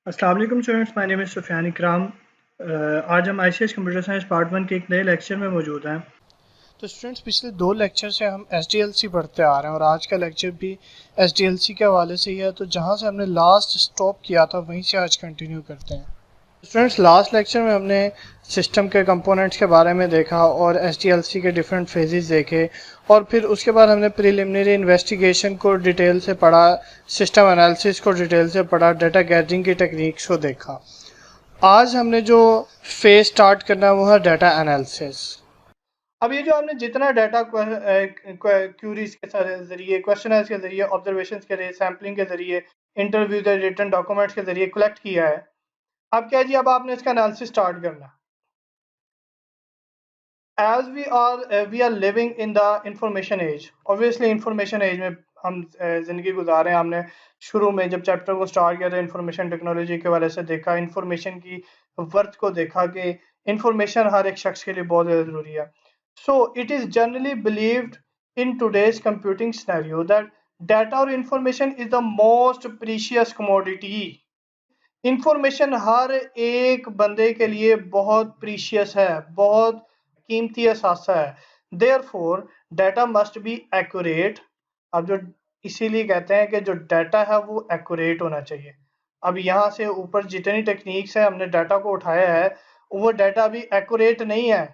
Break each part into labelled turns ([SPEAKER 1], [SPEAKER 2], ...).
[SPEAKER 1] अस्सलाम वालेकुम students, my name is Sufiyan Ikram. आज हम आईसीएस कंप्यूटर साइंस पार्ट 1 के एक नए लेक्चर में मौजूद हैं। तो स्टूडेंट्स, पिछले 2 लेक्चर से हम एसडीएलसी पढ़ते आ रहे हैं और आज का लेक्चर भी एसडीएलसी के हवाले से ही है। तो जहां से हमने लास्ट स्टॉप किया था वहीं से आज कंटिन्यू करते हैं। स्टूडेंट्स, लास्ट लेक्चर में हमने सिस्टम के कंपोनेंट्स के बारे में देखा और एसडीएलसी के डिफरेंट फेजेस देखे और फिर उसके बाद हमने प्रिलिमिनरी इन्वेस्टिगेशन को डिटेल से पढ़ा, सिस्टम एनालिसिस को डिटेल से पढ़ा, डाटा गैदरिंग की टेक्निक्स को देखा। आज हमने जो फेज स्टार्ट करना है वो है डाटा एनालिसिस। अब ये जो हमने जितना डाटा क्यूरीज के जरिए, क्वेश्चन के जरिए, ऑब्जर्वेशन के जरिए, सैम्पलिंग के जरिए, इंटरव्यू के रिटन डॉक्यूमेंट्स के जरिए कलेक्ट किया है, अब क्या जी, अब आपने इसका एनालिसिस स्टार्ट करना। As we are living in the information age, obviously information age में हम जिंदगी गुजार रहे हैं। हमने शुरू में जब चैप्टर को स्टार्ट किया था इंफॉर्मेशन टेक्नोलॉजी के वाले से देखा, इंफॉर्मेशन की वर्थ को देखा कि इंफॉर्मेशन हर एक शख्स के लिए बहुत ज़्यादा ज़रूरी है। So it is generally believed in today's computing scenario that data और information is the most precious commodity. Information हर एक बंदे के लिए बहुत प्रीशियस है, बहुत कीमती असासा है। Therefore data must be accurate. अब जो इसीलिए कहते हैं कि जो डाटा है वो एक्यूरेट होना चाहिए। अब यहाँ से ऊपर जितनी टेक्निक्स है, हमने डाटा को उठाया है, वो डाटा भी एक्यूरेट नहीं है।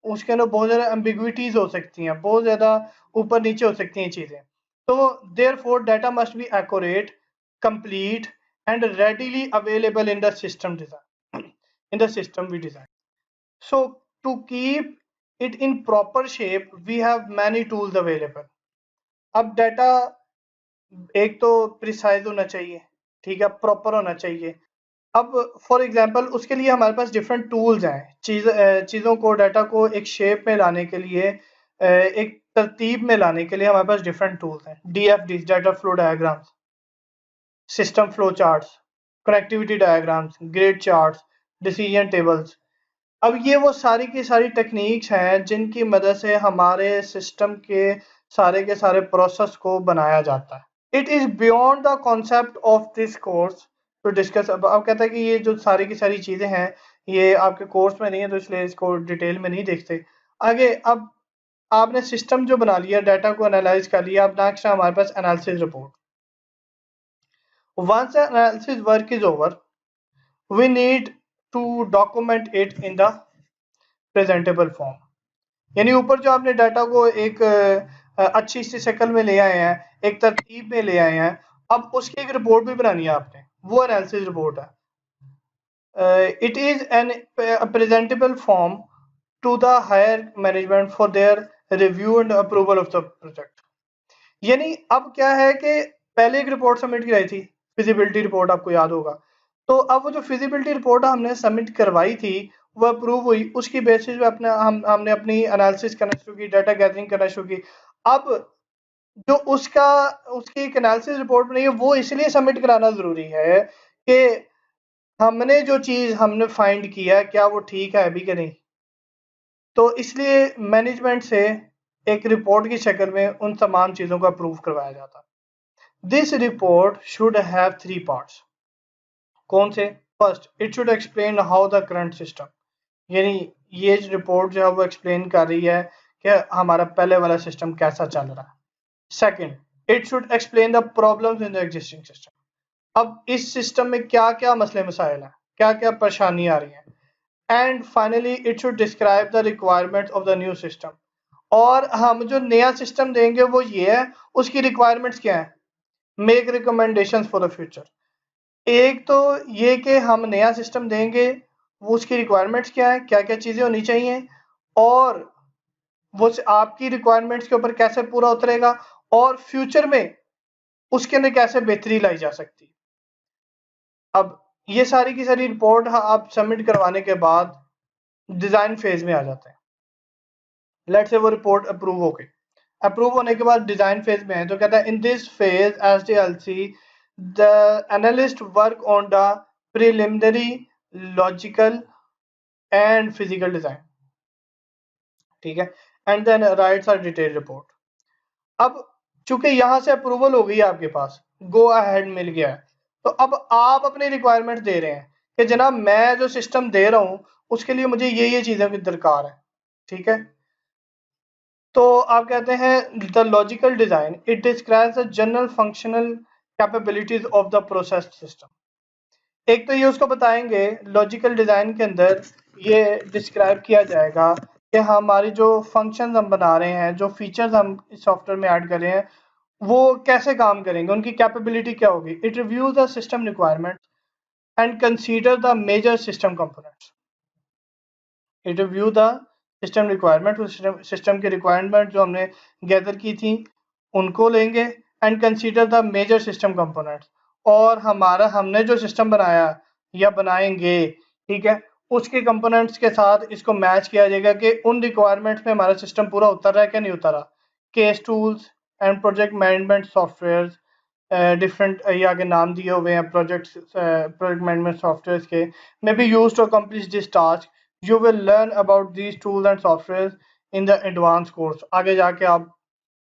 [SPEAKER 1] उसके अंदर बहुत ज़्यादा एम्बिग्विटीज हो सकती हैं, बहुत ज़्यादा ऊपर नीचे हो सकती हैं चीज़ें। तो therefore data must be accurate, complete and readily available in the system design, in the system we design. So to keep it in proper shape we have many tools available. अब डाटा एक तो precise होना चाहिए, ठीक है, proper होना चाहिए। अब फॉर एग्जांपल उसके लिए हमारे पास डिफरेंट टूल्स हैं। चीज़ों को, डाटा को एक शेप में लाने के लिए, एक तरतीब में लाने के लिए हमारे पास डिफरेंट टूल्स हैं। DFD, data flow diagrams, system flow charts, connectivity diagrams, grid charts, decision tables. अब ये वो सारी की सारी टेक्निक्स हैं जिनकी मदद से हमारे सिस्टम के सारे प्रोसेस को बनाया जाता है। It is beyond the concept of this course to discuss. अब कहता है कि ये जो सारी की सारी चीजें हैं ये आपके कोर्स में नहीं है, तो इसलिए इसको डिटेल में नहीं देखते आगे। अब आपने सिस्टम जो बना लिया, डाटा को एनालाइज कर लिया, अब नेक्स्ट है हमारे पास analysis report. Once the analysis work is over, we need to document it in the presentable form. यानी ऊपर जो आपने डाटा को एक अच्छी सी शक्ल में ले आए हैं, एक तरतीब में ले आए हैं, अब उसकी एक रिपोर्ट भी बनानी है आपने, वो एनालिसिस रिपोर्ट है। It is an presentable form to the higher management for their review and approval of the project. यानी अब क्या है कि पहले एक रिपोर्ट सबमिट कराई थी, फिजिबिलिटी रिपोर्ट, आपको याद होगा। तो अब वो जो फिजिबिलिटी रिपोर्ट हमने सबमिट करवाई थी वो अप्रूव हुई, उसकी बेसिस पे अपने हमने अपनी एनालिसिस करना शुरू की, डाटा गैदरिंग करना शुरू की। अब जो उसकी एक एनालिसिस रिपोर्ट बनी है वो इसलिए सबमिट कराना जरूरी है कि हमने जो चीज हमने फाइंड किया क्या वो ठीक है अभी कि नहीं। तो इसलिए मैनेजमेंट से एक रिपोर्ट की शक्ल में उन तमाम चीजों को अप्रूव करवाया जाता है। This report should have 3 parts. कौन से? First, it should explain how the current system, यानी ये रिपोर्ट जो है वो एक्सप्लेन कर रही है कि हमारा पहले वाला सिस्टम कैसा चल रहा है। Second, it should explain the problems in the existing system. अब इस सिस्टम में क्या क्या मसले मसाइल हैं, क्या क्या परेशानी आ रही है। And finally it should describe the requirements of the new system. और हम जो नया सिस्टम देंगे वो ये है, उसकी रिक्वायरमेंट्स क्या है। Make recommendations for the future. एक तो ये कि हम नया सिस्टम देंगे, वो उसकी रिक्वायरमेंट्स क्या है, क्या क्या चीज़ें होनी चाहिए, और वो आपकी रिक्वायरमेंट्स के ऊपर कैसे पूरा उतरेगा, और फ्यूचर में उसके अंदर कैसे बेहतरी लाई जा सकती है। अब ये सारी की सारी रिपोर्ट आप सबमिट करवाने के बाद डिज़ाइन फेज में आ जाते हैं। लेट्स से वो रिपोर्ट अप्रूव होने के बाद डिज़ाइन फेज में है, तो कहता है in this phase SDLC the analyst work on the preliminary logical and physical design, ठीक है, and then writes are detail report. अब चूंकि यहां से अप्रूवल हो गई है आपके पास, गो अहेड मिल गया है, तो अब आप अपनी रिक्वायरमेंट दे रहे हैं कि जनाब मैं जो सिस्टम दे रहा हूं उसके लिए मुझे ये चीज़ों की दरकार है, ठीक है। तो आप कहते हैं the logical design it describes the general functional capabilities of the process system. एक तो ये उसको बताएंगे लॉजिकल डिज़ाइन के अंदर ये डिस्क्राइब किया जाएगा कि हमारी जो फंक्शन हम बना रहे हैं, जो फीचर्स हम इस सॉफ्टवेयर में ऐड कर रहे हैं, वो कैसे काम करेंगे, उनकी कैपेबिलिटी क्या होगी। It reviews the system requirement and consider the major system components. It review the system requirement, system की रिक्वायरमेंट जो हमने गैदर की थी उनको लेंगे and consider the major system components. और हमारा हमने जो सिस्टम बनाया या बनाएंगे, ठीक है, उसके कंपोनेंट्स के साथ इसको मैच किया जाएगा कि उन रिक्वायरमेंट्स में हमारा सिस्टम पूरा उतर रहा है क्या नहीं उतर रहा। Case tools and project management software, different ये आगे नाम दिए हुए हैं प्रोजेक्ट मैनेजमेंट सॉफ्टवेयर के, may be use to accomplish this task. You will learn about these tools and software in the advance course. आगे जाके आप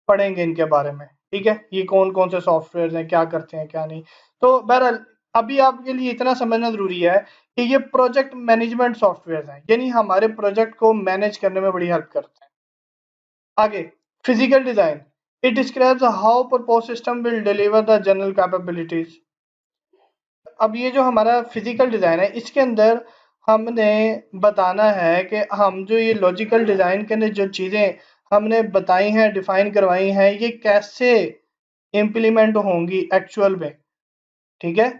[SPEAKER 1] पढ़ेंगे इनके बारे में, ठीक है, ये कौन कौन से सॉफ्टवेयर हैं, क्या करते हैं क्या नहीं। तो बहरहाल अभी आपके लिए इतना समझना जरूरी है कि ये प्रोजेक्ट मैनेजमेंट सॉफ्टवेयर हैं, यानी हमारे प्रोजेक्ट को मैनेज करने में बड़ी हेल्प करते हैं। आगे physical design it describes how propose system will deliver the general capabilities. अब ये जो हमारा फिजिकल डिजाइन है इसके अंदर हमने बताना है कि हम जो ये लॉजिकल डिजाइन के अंदर जो चीजें हमने बताई हैं, डिफाइन करवाई हैं, ये कैसे इम्प्लीमेंट होंगी एक्चुअल में, ठीक है।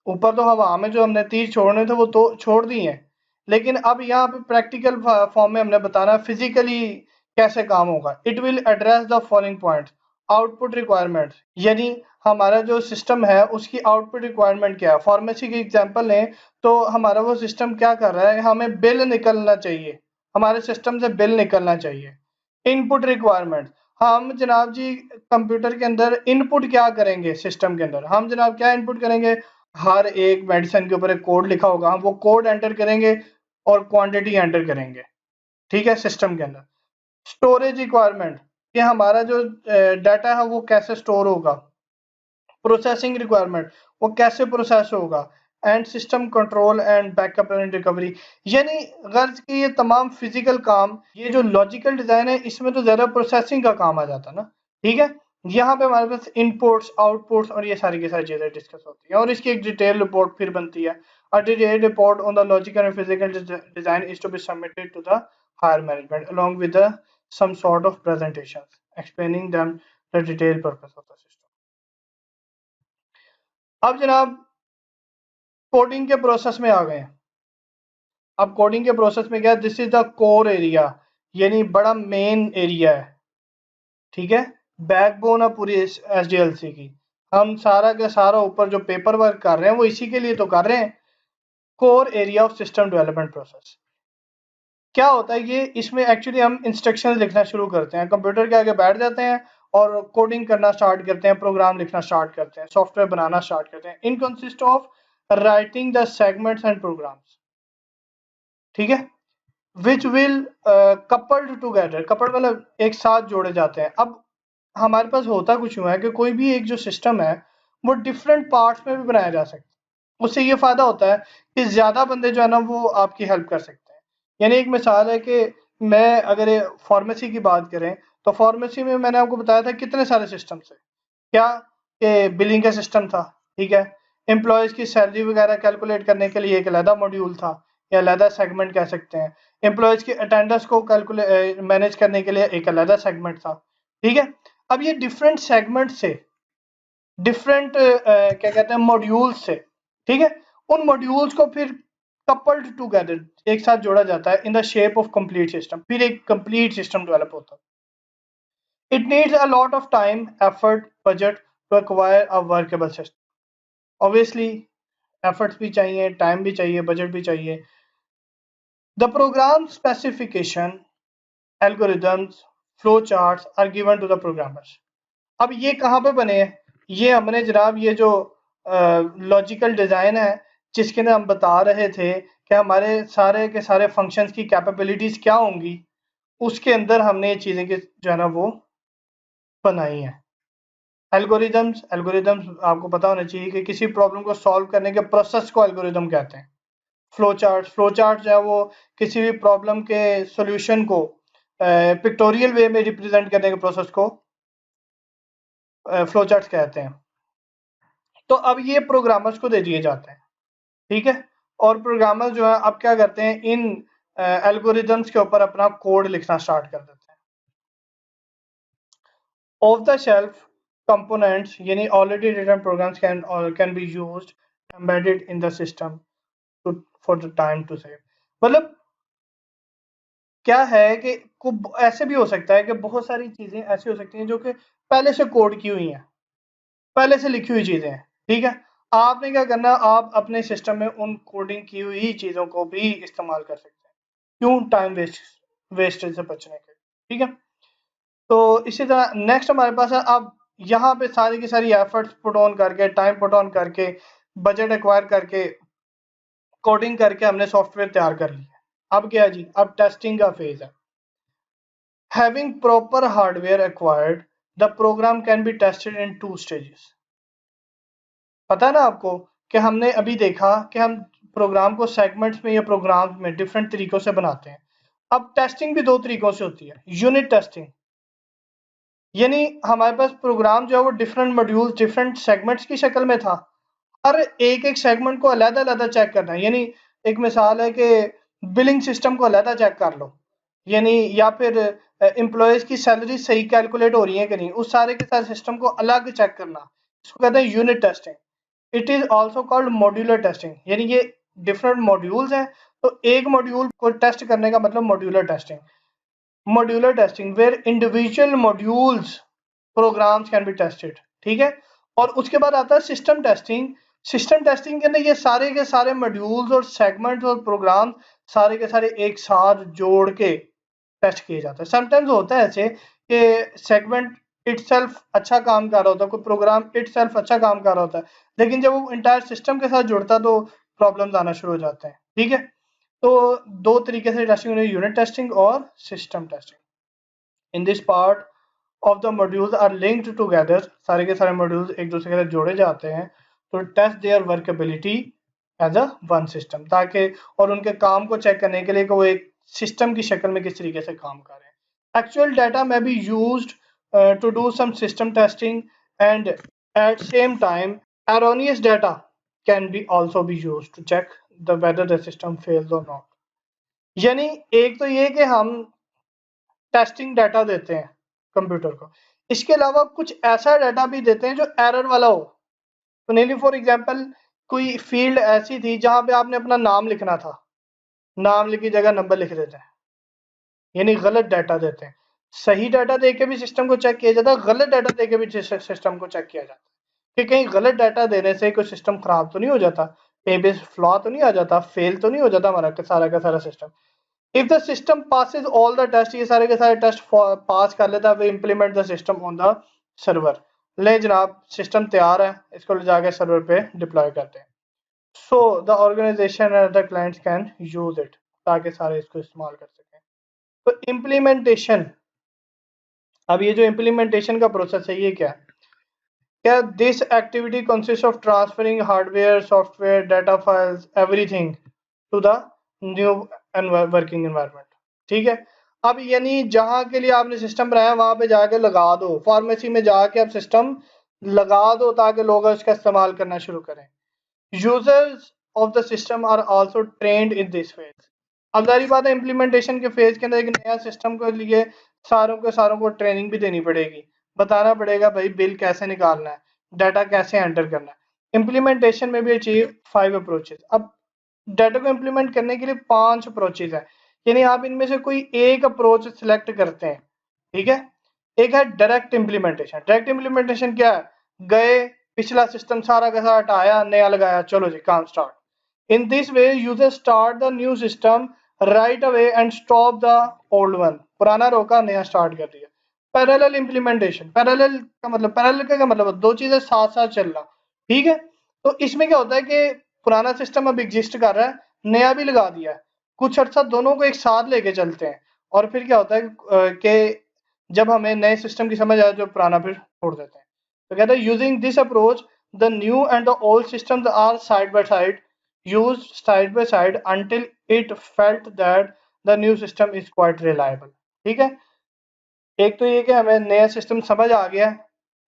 [SPEAKER 1] ऊपर तो हवा में जो हमने तीर छोड़ने थे वो तो छोड़ दिए हैं, लेकिन अब यहाँ पे प्रैक्टिकल फॉर्म में हमने बताना फिजिकली कैसे काम होगा। It will address the following points. Output requirement, यानी हमारा जो सिस्टम है उसकी आउटपुट रिक्वायरमेंट क्या है। फार्मेसी की एग्जांपल लें तो हमारा वो सिस्टम क्या कर रहा है, हमें बिल निकलना चाहिए, हमारे सिस्टम से बिल निकलना चाहिए। इनपुट रिक्वायरमेंट, हम जनाब जी कंप्यूटर के अंदर इनपुट क्या करेंगे, सिस्टम के अंदर हम जनाब क्या इनपुट करेंगे, हर एक मेडिसिन के ऊपर एक कोड लिखा होगा, हम वो कोड एंटर करेंगे और क्वांटिटी एंटर करेंगे, ठीक है, सिस्टम के अंदर। स्टोरेज रिक्वायरमेंट, कि हमारा जो डाटा है वो कैसे स्टोर होगा। प्रोसेसिंग रिक्वायरमेंट, वो कैसे प्रोसेस होगा। And system control and backup and recovery, यानी गर्ज की ये तमाम फिजिकल काम, ये जो लॉजिकल डिजाइन है इसमें तो ज्यादा प्रोसेसिंग का काम आ जाता है ना, ठीक है। यहाँ पे हमारे पास इनपुट्स आउटपुट्स और ये सारी की सारी चीजें डिस्कस होती है और इसकी एक डिटेल रिपोर्ट फिर बनती है। A detailed report on the logical and physical design is to be submitted to the higher management along with the some sort of presentations explaining them the detailed purpose of the system. अब जनाब coding के process में आ गए। अब coding के process में क्या है, this is the core area, यानी बड़ा मेन एरिया है, ठीक है, बैकबोन है पूरी एसडीएलसी की। हम सारा का सारा ऊपर जो पेपर वर्क कर रहे हैं वो इसी के लिए तो कर रहे हैं। Core area of system development process क्या होता है, ये इसमें एक्चुअली हम इंस्ट्रक्शंस लिखना शुरू करते हैं, कंप्यूटर के आगे बैठ जाते हैं और कोडिंग करना स्टार्ट करते हैं, प्रोग्राम लिखना स्टार्ट करते हैं, सॉफ्टवेयर बनाना स्टार्ट करते हैं। In consist of writing the segments and programs, ठीक है, which will coupled together, coupled मतलब एक साथ जोड़े जाते हैं। अब हमारे पास होता कुछ हुआ है कि कोई भी एक जो सिस्टम है वो डिफरेंट पार्ट्स में भी बनाया जा सकता है। उससे ये फायदा होता है कि ज्यादा बंदे जो है ना वो आपकी हेल्प कर सकते हैं। यानी एक मिसाल है कि मैं अगर फार्मेसी की बात करें तो फार्मेसी में मैंने आपको बताया था कितने सारे सिस्टम है, क्या कि बिलिंग का सिस्टम था, ठीक है, एम्प्लॉयज की सैलरी वगैरह कैलकुलेट करने के लिए एक अलहदा मॉड्यूल था या अलहदा सेगमेंट कह सकते हैं, एम्प्लॉयज की अटेंडेंस को कैलकुलेट मैनेज करने के लिए एक अलहदा सेगमेंट था, ठीक है। अब ये डिफरेंट सेगमेंट से डिफरेंट क्या कहते हैं मॉड्यूल्स से, ठीक है, उन मॉड्यूल्स को फिर कपल्ड टुगेदर एक साथ जोड़ा जाता है in the shape of complete system, फिर एक कंप्लीट सिस्टम डेवलप होता है। It needs a lot of time, effort, budget to acquire a workable system. Obviously, efforts भी चाहिए, time भी चाहिए, budget भी चाहिए. The program specification, algorithms, flow charts are given to the programmers. अब ये कहाँ पे बने हैं, ये हमने जनाब ये जो लॉजिकल डिजाइन है जिसके अंदर हम बता रहे थे कि हमारे सारे के सारे फंक्शंस की कैपेबिलिटीज क्या होंगी, उसके अंदर हमने ये चीजें जो है ना वो बनाई हैं। एल्गोरिदम्स एल्गोरिदम्स आपको पता होना चाहिए कि किसी प्रॉब्लम को सॉल्व करने के प्रोसेस को एल्गोरिदम कहते हैं। फ्लो चार्ट जो है वो किसी भी प्रॉब्लम के सॉल्यूशन को पिक्टोरियल वे में रिप्रेजेंट करने के प्रोसेस को फ्लो चार्ट कहते हैं। तो अब ये प्रोग्रामर्स को दे दिए जाते हैं, ठीक है। और प्रोग्रामर जो है अब क्या करते हैं, इन एल्गोरिदम्स के ऊपर अपना कोड लिखना स्टार्ट कर देते हैं। ऑफ द शेल्फ कंपोनेंट्स यानी already written programs can be used embedded in the system for the time to save. मतलब क्या है कि ऐसे भी हो सकता है कि बहुत सारी चीजें ऐसी हो सकती हैं जो कि पहले से कोड की हुई हैं, पहले से लिखी हुई चीजें हैं, ठीक है। आपने क्या करना, आप अपने सिस्टम में उन कोडिंग की हुई चीजों को भी इस्तेमाल कर सकते हैं। क्यों? टाइम वेस्टेज से बचने के, ठीक है। तो इसी तरह नेक्स्ट हमारे पास है, अब यहाँ पे सारी की सारी एफर्ट्स पुट ऑन करके, टाइम पुट ऑन करके, बजट एक्वायर करके, कोडिंग करके हमने सॉफ्टवेयर तैयार कर लिया। अब क्या है जी, अब टेस्टिंग का फेज है। Having proper hardware acquired, the program can be tested in 2 stages. पता है ना आपको कि हमने अभी देखा कि हम प्रोग्राम को सेगमेंट्स में या प्रोग्राम में डिफरेंट तरीकों से बनाते हैं। अब टेस्टिंग भी 2 तरीकों से होती है। यूनिट टेस्टिंग यानी हमारे पास प्रोग्राम जो है वो डिफरेंट मॉड्यूल डिफरेंट सेगमेंट्स की शक्ल में था, हर एक एक सेगमेंट को अलग अलग चेक करना है। यानी एक मिसाल है कि बिलिंग सिस्टम को अलग चेक कर लो, यानी या फिर एम्प्लॉयज की सैलरी सही कैलकुलेट हो रही है कि नहीं, उस सारे के सारे सिस्टम को अलग चेक करना, इसको कहते हैं unit testing. It is also called modular testing, यानी ये डिफरेंट मॉड्यूल्स हैं, तो एक मॉड्यूल को टेस्ट करने का मतलब modular testing. Modular testing where individual modules programs can be tested, ठीक है। और उसके बाद आता है सिस्टम टेस्टिंग। सिस्टम टेस्टिंग के अंदर ये सारे के सारे मॉड्यूल्स और सेगमेंट्स और प्रोग्राम सारे के सारे एक साथ जोड़ के टेस्ट किए जाते हैं। समटाइम्स होता है ऐसे कि सेगमेंट इटसेल्फ अच्छा काम कर रहा होता है, कोई प्रोग्राम इटसेल्फ अच्छा काम कर रहा होता है, लेकिन जब वो इंटायर सिस्टम के साथ जुड़ता है तो प्रॉब्लम्स आना शुरू हो जाते हैं, ठीक है। तो 2 तरीके से टेस्टिंग होती है, यूनिट टेस्टिंग और system testing. In this part of the modules are linked together, सारे के सारे मॉड्यूल्स एक दूसरे के साथ जोड़े जाते हैं तो test their workability as a one system, ताकि और उनके काम को चेक करने के लिए कि वो एक सिस्टम की शक्ल में किस तरीके से काम कर रहे हैं। एक्चुअल डाटा में be used to do some system testing and at same time erroneous data can be also be used to check the whether the system fails or not। यानी एक तो ये कि हम टेस्टिंग डाटा देते हैं computer को, इसके अलावा कुछ ऐसा डाटा भी देते हैं जो एरर वाला हो। तो नेली फॉर एग्जांपल कोई फील्ड ऐसी थी जहां पे आपने अपना नाम लिखना था, नाम लिखी जगह नंबर लिख देते हैं, यानी गलत डाटा देते हैं। सही डाटा दे के भी सिस्टम को चेक किया जाता है, गलत डाटा दे के भी सिस्टम को चेक किया जाता है कि कहीं गलत डाटा देने से कोई सिस्टम खराब तो नहीं हो जाता, कहीं भी फ्लॉ तो नहीं आ जाता, फेल तो नहीं हो जाता हमारा का सारा system. If the system passes all the test, ये सारे के सारे टेस्ट पास कर लेता है, we implement the system on the server. ले जनाब सिस्टम तैयार है, इसको ले जाके सर्वर पे डिप्लॉय करते हैं। So the organization and the clients can use it, ताकि सारे इसको इस्तेमाल कर सकें। तो इम्प्लीमेंटेशन, अब ये जो इम्प्लीमेंटेशन का प्रोसेस है ये क्या है? क्या this activity consist of transferring hardware software data files everything to the new working environment, ठीक है। अब यानी जहां के लिए आपने सिस्टम बनाया वहां पे जाके लगा दो, फार्मेसी में जाके आप सिस्टम लगा दो ताकि लोग उसका इस्तेमाल करना शुरू करें। Users of the system are also trained in this phase. अब सारी बात है, इम्प्लीमेंटेशन के फेज के अंदर एक नया सिस्टम के लिए सारों को ट्रेनिंग भी देनी पड़ेगी, बताना पड़ेगा भाई बिल कैसे निकालना है, डाटा कैसे एंटर करना है। इम्प्लीमेंटेशन में भी अचीव 5 अप्रोचेस। अब डाटा को इम्प्लीमेंट करने के लिए 5 अप्रोचेज है, यानी आप इनमें से कोई एक अप्रोच सिलेक्ट करते हैं, ठीक है। एक है डायरेक्ट इम्प्लीमेंटेशन। डायरेक्ट इम्प्लीमेंटेशन क्या है? गए, पिछला सिस्टम सारा का सारा हटाया, नया लगाया, चलो जी काम start. In this way user start the new system right away and stop the old one, पुराना रोका नया स्टार्ट कर दिया। पैरेलल इम्प्लीमेंटेशन, पैरेलल का मतलब दो चीजें साथ साथ चल रहा, ठीक है। तो इसमें क्या होता है कि पुराना सिस्टम अब एग्जिस्ट कर रहा है, नया भी लगा दिया है, कुछ अर्सा दोनों को एक साथ लेके चलते हैं, और फिर क्या होता है कि जब हमें नए सिस्टम की समझ आए तो पुराना फिर छोड़ देते हैं। तो कहता है using this approach the new and the old systems are side by side used side by side until it felt that the new system is quite reliable. ठीक है, एक तो ये कि हमें नया सिस्टम समझ आ गया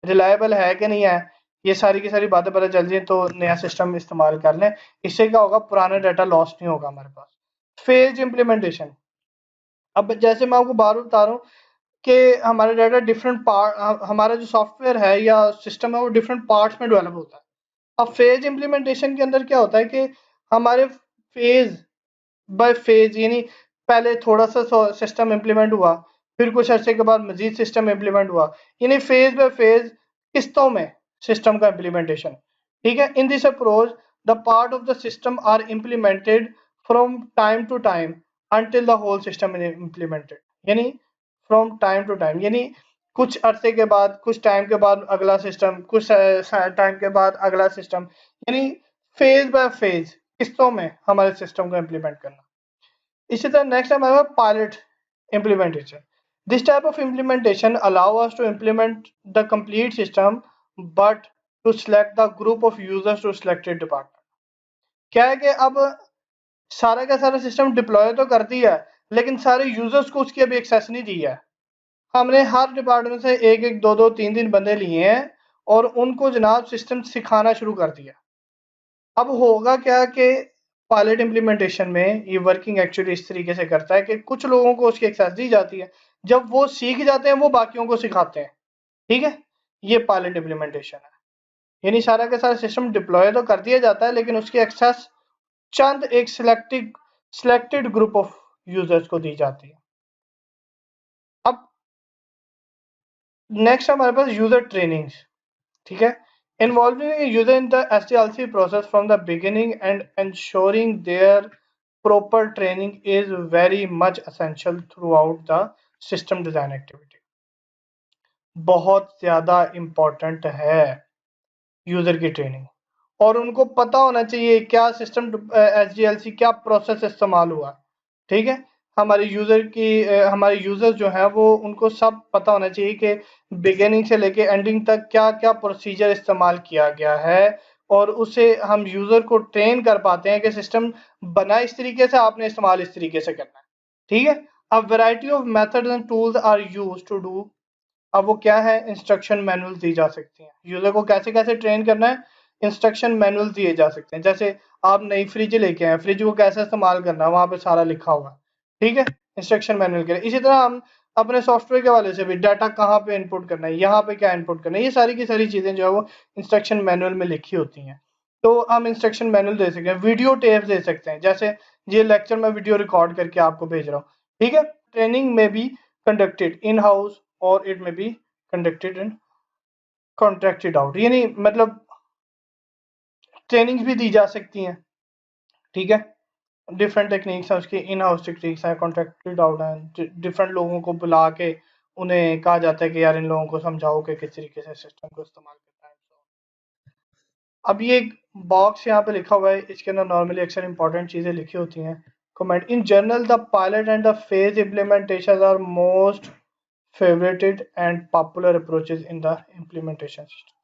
[SPEAKER 1] रिलायबल है कि नहीं है, ये सारी की सारी बातें पता चल जाए तो नया सिस्टम इस्तेमाल कर लें। इससे क्या होगा, पुराना डाटा लॉस नहीं होगा हमारे पास। फेज इम्प्लीमेंटेशन, अब जैसे मैं आपको बार बार बता रहा हूँ कि हमारा डाटा डिफरेंट पार्ट, हमारा जो सॉफ्टवेयर है या सिस्टम है वो डिफरेंट पार्ट्स में डेवलप होता है। अब फेज इम्प्लीमेंटेशन के अंदर क्या होता है कि हमारे फेज बाय फेज, यानी पहले थोड़ा सा सिस्टम इम्प्लीमेंट हुआ, फिर कुछ अर्से के बाद मजीद सिस्टम इम्प्लीमेंट हुआ, यानी फेज बाय फेज किस्तों में सिस्टम का इम्प्लीमेंटेशन। ठीक है, in this approach the part of the system are implemented from time to time until the whole system is implemented. यानी फ्रॉम टाइम टू टाइम, यानी कुछ अरसे के बाद, कुछ टाइम के बाद अगला सिस्टम, कुछ टाइम के बाद अगला सिस्टम, यानी फेज बाय फेज किस्तों में हमारे सिस्टम को इम्प्लीमेंट करना। इसी तरह नेक्स्ट है हमारा pilot implementation. This type of implementation allow us to implement the complete system but to select the group of users to selected department. क्या है कि अब सारा का सारा सिस्टम डिप्लॉय तो कर दिया है, लेकिन सारे यूजर्स को उसकी अभी एक्सेस नहीं दी है। हमने हर डिपार्टमेंट से एक एक दो दो तीन तीन बंदे लिए हैं और उनको जनाब सिस्टम सिखाना शुरू कर दिया। अब होगा क्या कि पायलट इम्प्लीमेंटेशन में ये वर्किंग एक्चुअली इस तरीके से करता है कि कुछ लोगों को उसकी एक्सेस दी जाती है, जब वो सीख जाते हैं वो बाकियों को सिखाते हैं। ठीक है, ये पायलट इम्प्लीमेंटेशन है, यानी सारा का सारा सिस्टम डिप्लॉय तो कर दिया जाता है लेकिन उसकी एक्सेस चंद एक सिलेक्टेड ग्रुप ऑफ यूजर्स को दी जाती है। अब नेक्स्ट हमारे पास यूजर ट्रेनिंग। ठीक है, involving a user in the SDLC process from the beginning and ensuring their proper training is very much essential throughout the system design activity। बहुत ज़्यादा important है यूज़र की ट्रेनिंग, और उनको पता होना चाहिए क्या सिस्टम SDLC क्या प्रोसेस इस्तेमाल हुआ। ठीक है, हमारे यूज़र की हमारे यूज़र जो हैं वो उनको सब पता होना चाहिए कि बिगिनिंग से लेके एंडिंग तक क्या क्या प्रोसीजर इस्तेमाल किया गया है, और उसे हम यूज़र को ट्रेन कर पाते हैं कि सिस्टम बना इस तरीके से, आपने इस्तेमाल इस तरीके से करना है। ठीक है, अब variety of methods and tools are used to do. अब वो क्या है, इंस्ट्रक्शन मैनुअल दी जा सकती हैं यूजर को कैसे कैसे ट्रेन करना है। इंस्ट्रक्शन मैनुअल दिए जा सकते हैं, जैसे आप नई फ्रिज लेके आए, फ्रिज को कैसे इस्तेमाल करना है वहां पे सारा लिखा होगा। ठीक है, इंस्ट्रक्शन मैनुअल के लिए। इसी तरह हम अपने सॉफ्टवेयर के वाले से भी डाटा कहाँ पे इनपुट करना है, यहाँ पे क्या इनपुट करना है, ये सारी की सारी चीजें जो है वो इंस्ट्रक्शन मैनुअल में लिखी होती हैं। तो हम इंस्ट्रक्शन मैनुअल दे सकते हैं, वीडियो टेप्स दे सकते हैं, जैसे ये लेक्चर में वीडियो रिकॉर्ड करके आपको भेज रहा हूँ। ठीक है, ट्रेनिंग में बी कंडक्टेड इन हाउस और इट में be conducted in contracted out, यानी मतलब ट्रेनिंग्स भी दी जा सकती हैं। ठीक है, डिफरेंट टेक्निक्स हैं उसकी, इन हाउस टेक्निक्स हैं, कॉन्ट्रैक्टेड आउट हैं, डिफरेंट लोगों को बुला के उन्हें कहा जाता है कि यार इन लोगों को समझाओ कि किस तरीके से सिस्टम को इस्तेमाल करना है। अब ये एक बॉक्स यहाँ पे लिखा हुआ है, इसके अंदर नॉर्मली अक्सर इंपॉर्टेंट चीजें लिखी होती हैं। Comment in general the pilot and the phase implementation are most favourited and popular approaches in the implementation system.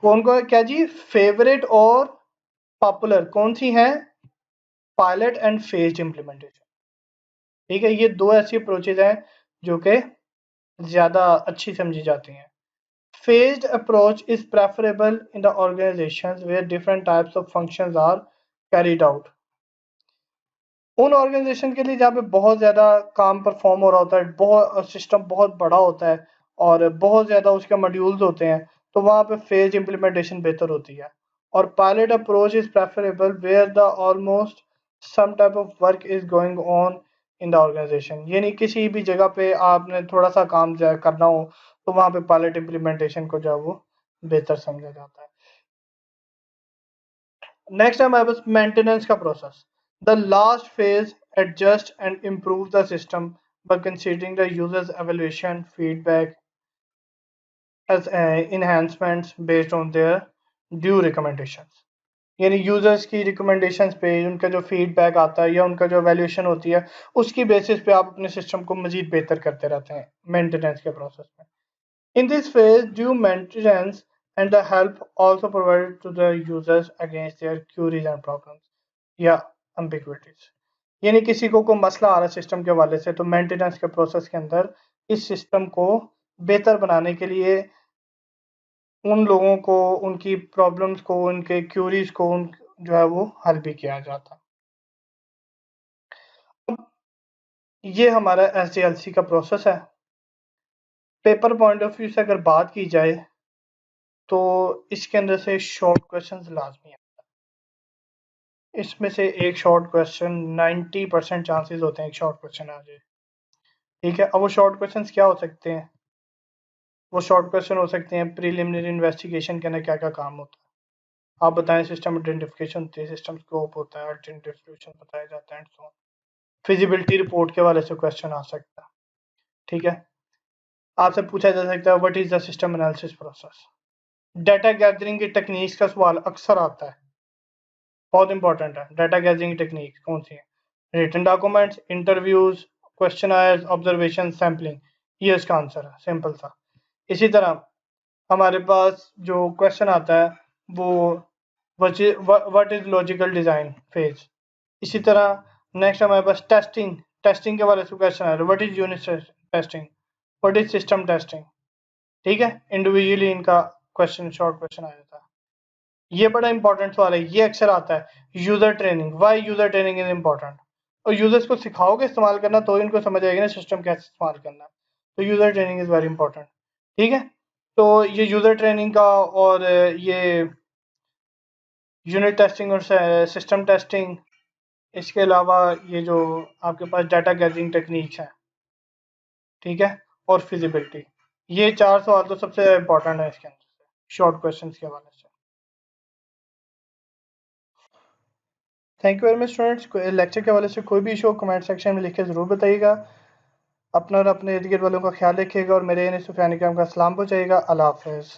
[SPEAKER 1] कौन कौन क्या जी, फेवरेट और पॉपुलर कौन सी हैं, पायलट एंड फेज्ड इम्प्लीमेंटेशन। ठीक है, ये दो ऐसी अप्रोचेज हैं जो कि ज्यादा अच्छी समझी जाती हैं। Phased approach is preferable in the organizations where different types of functions are carried out. उन ऑर्गेनाइजेशन के लिए जहाँ पे बहुत ज़्यादा काम परफॉर्म हो रहा होता है, बहुत सिस्टम बहुत बड़ा होता है और बहुत ज़्यादा उसके मॉड्यूल्स होते हैं, तो वहाँ पे फेज इम्प्लीमेंटेशन बेहतर होती है। और pilot approach is preferable where the almost some type of work is going on in the organization, यानी किसी भी जगह पे आपने थोड़ा सा काम करना हो तो वहाँ पे पायलट इम्प्लीमेंटेशन को जो है वो बेहतर समझा जाता है। नेक्स्ट है हमारे पास मेंटेनेंस का process. The last phase adjust and improve the system by considering the user's evaluation feedback as enhancements based on their due recommendations। यानी यूजर्स की रिकमेंडेशंस पे उनका जो फीडबैक आता है या उनका जो वैल्यूएशन होती है उसकी बेसिस पे आप अपने सिस्टम को मजीद बेहतर करते रहते हैं मेंटेनेंस के प्रोसेस में। In this phase, due maintenance and the help also provided to the users against their queries and problems या ambiguities. यानी किसी को कोई मसला आ रहा है सिस्टम के हवाले से, तो मेंटेनेंस के प्रोसेस के अंदर इस सिस्टम को बेहतर बनाने के लिए उन लोगों को उनकी प्रॉब्लम्स को उनके क्यूरीज को जो है वो हल भी किया जाता। अब ये हमारा SDLC का प्रोसेस है। पेपर पॉइंट ऑफ व्यू से अगर बात की जाए तो इसके अंदर से शॉर्ट क्वेश्चंस लाजमी है। इसमें से एक शॉर्ट क्वेश्चन 90% चांसेस होते हैं एक शॉर्ट क्वेश्चन आ जाए। ठीक है, अब वो शॉर्ट क्वेश्चंस क्या हो सकते हैं? वो शॉर्ट क्वेश्चन हो सकते हैं प्रीलिमिनरी इन्वेस्टिगेशन के अंदर क्या क्या काम होता है, आप बताएं, सिस्टम आइडेंटिफिकेशन होती है, सिस्टम स्कोप होता है, अल्टरनेटिव सॉल्यूशन बताया जाता है and so on. Feasibility report के वाले से क्वेश्चन आ सकता है। ठीक है, आपसे पूछा जा सकता है what is the system analysis process. Data gathering की टेक्निक्स का सवाल अक्सर आता है, बहुत इंपॉर्टेंट है। डाटा गैदरिंग टेक्निक कौन सी है? Written documents, interviews, questionnaires, observation, sampling, ये इसका आंसर है, सिंपल सा। इसी तरह हमारे पास जो क्वेश्चन आता है वो what is logical design phase. इसी तरह नेक्स्ट हमारे पास टेस्टिंग, टेस्टिंग के बारे में क्वेश्चन है, what is unit testing, what is system testing. ठीक है, इंडिविजुअली इनका क्वेश्चन शॉर्ट क्वेश्चन आ जाता है। ये बड़ा इंपॉर्टेंट सवाल है, ये अक्सर आता है। User training, why user training is important. और यूजर्स को सिखाओगे इस्तेमाल करना तो इनको समझ आएगी ना सिस्टम कैसे इस्तेमाल करना है। तो user training is very important. ठीक है, तो ये यूजर ट्रेनिंग का और ये यूनिट टेस्टिंग और सिस्टम टेस्टिंग, इसके अलावा ये जो आपके पास डाटा गैदरिंग टेक्निक्स हैं, ठीक है, और फिजिबिलिटी, ये चार सवाल तो सबसे इंपॉर्टेंट है इसके अंदर से शॉर्ट क्वेश्चन के हवाले से। Thank you very much students. Lecture के हवाले से कोई भी इशू कमेंट सेक्शन में लिख के ज़रूर बताइएगा। अपना और अपने इर्द गिर्द वालों का ख्याल रखिएगा और मेरे यानी सुफियान इकराम का सलाम पहुँचाइएगा। अल्लाह हाफ़िज़।